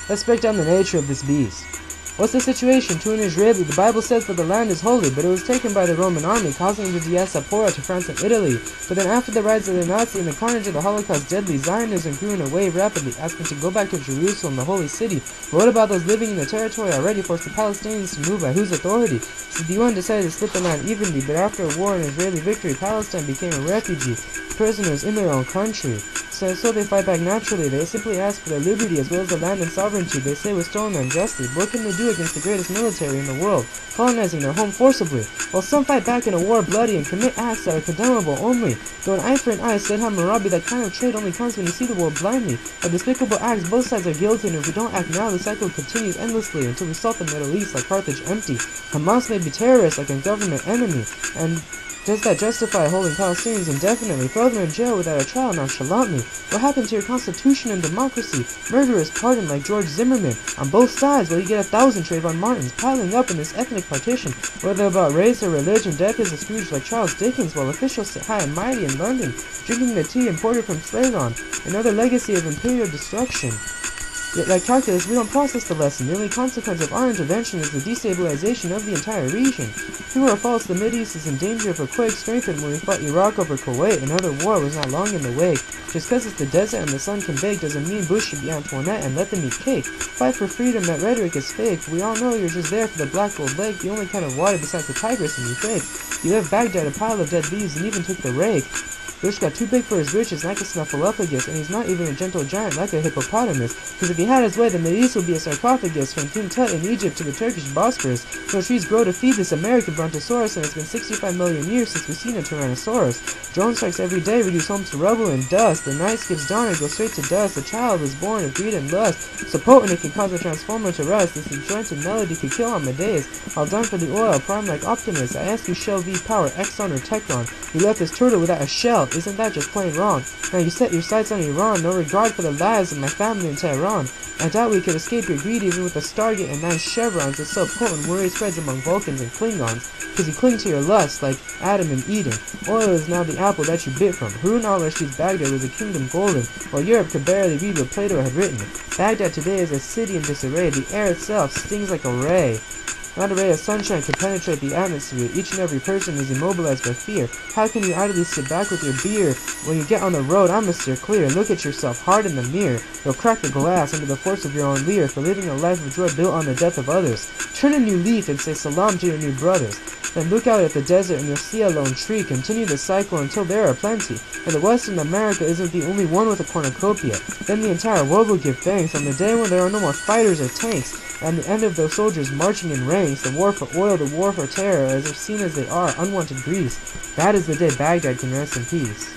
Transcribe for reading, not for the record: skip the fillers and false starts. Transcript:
Let's break down the nature of this beast. What's the situation? To an Israeli, the Bible says that the land is holy, but it was taken by the Roman army, causing the diaspora to France and Italy. But then after the rise of the Nazi and the carnage of the Holocaust, deadly Zionism grew in a wave rapidly, asking to go back to Jerusalem, the holy city. But what about those living in the territory already? Forced the Palestinians to move by whose authority? So the UN decided to split the land evenly, but after a war and Israeli victory, Palestine became a refugee, prisoners in their own country. So they fight back naturally. They simply ask for their liberty as well as the land and sovereignty they say was stolen unjustly. What can they do against the greatest military in the world, colonizing their home forcibly? While some fight back in a war bloody and commit acts that are condemnable only. Though an eye for an eye, said Hammurabi, that kind of trade only comes when you see the world blindly. Of despicable acts, both sides are guilty, and if we don't act now, the cycle continues endlessly until we salt the Middle East like Carthage empty. Hamas may be terrorists like a government enemy, and does that justify holding Palestinians indefinitely, throw them in jail without a trial nonchalantly? What happened to your constitution and democracy? Murderers pardoned like George Zimmerman on both sides, while you get 1,000 Trayvon Martins piling up in this ethnic partition. Whether about race or religion, death is a Scrooge like Charles Dickens, while officials sit high and mighty in London, drinking the tea imported from Ceylon, another legacy of imperial destruction. Yet, like calculus, we don't process the lesson. The only consequence of our intervention is the destabilization of the entire region. True or false, the Mideast is in danger of a quake strengthened when we fought Iraq over Kuwait. Another war was not long in the wake. Just because it's the desert and the sun can bake doesn't mean Bush should be Antoinette and let them eat cake. Fight for freedom, that rhetoric is fake. We all know you're just there for the Black Gold Lake, the only kind of water besides the Tigris in your fake. You left Baghdad a pile of dead leaves and even took the rake. Bush got too big for his britches like a snuffleupagus, and he's not even a gentle giant like a hippopotamus, because if he had his way, the Mideast would be a sarcophagus from King Tut in Egypt to the Turkish Bosphorus. No trees grow to feed this American brontosaurus, and it's been 65 million years since we've seen a Tyrannosaurus. Drone strikes every day reduce homes to rubble and dust. The night skips dawn and goes straight to dust. A child is born of greed and lust. So potent it can cause a transformer to rust. This disjointed melody could kill Amadeus. All done for the oil, prime like Optimus. I ask you, Shell V Power, Exxon or Techron. You left this turtle without a shell. Isn't that just plain wrong? Now you set your sights on Iran, no regard for the lives of my family in Tehran. I doubt we could escape your greed even with a Stargate and 9 chevrons. It's so potent worry spreads among Vulcans and Klingons, because you cling to your lust like Adam and Eden. Oil is now the apple that you bit from. Harun al-Rashid's Baghdad was a kingdom golden, while Europe could barely read what Plato had written. Baghdad today is a city in disarray. The air itself stings like a ray. Not a ray of sunshine can penetrate the atmosphere. Each and every person is immobilized by fear. How can you idly sit back with your beer? When you get on the road, I must steer clear. Look at yourself hard in the mirror. You'll crack the glass under the force of your own leer for living a life of joy built on the death of others. Turn a new leaf and say salam to your new brothers. Then look out at the desert and you'll see a lone tree. Continue the cycle until there are plenty. And the Western America isn't the only one with a cornucopia. Then the entire world will give thanks on the day when there are no more fighters or tanks. And the end of those soldiers marching in ranks, the war for oil, the war for terror, as obscene as they are, unwanted grease. That is the day Baghdad can rest in peace.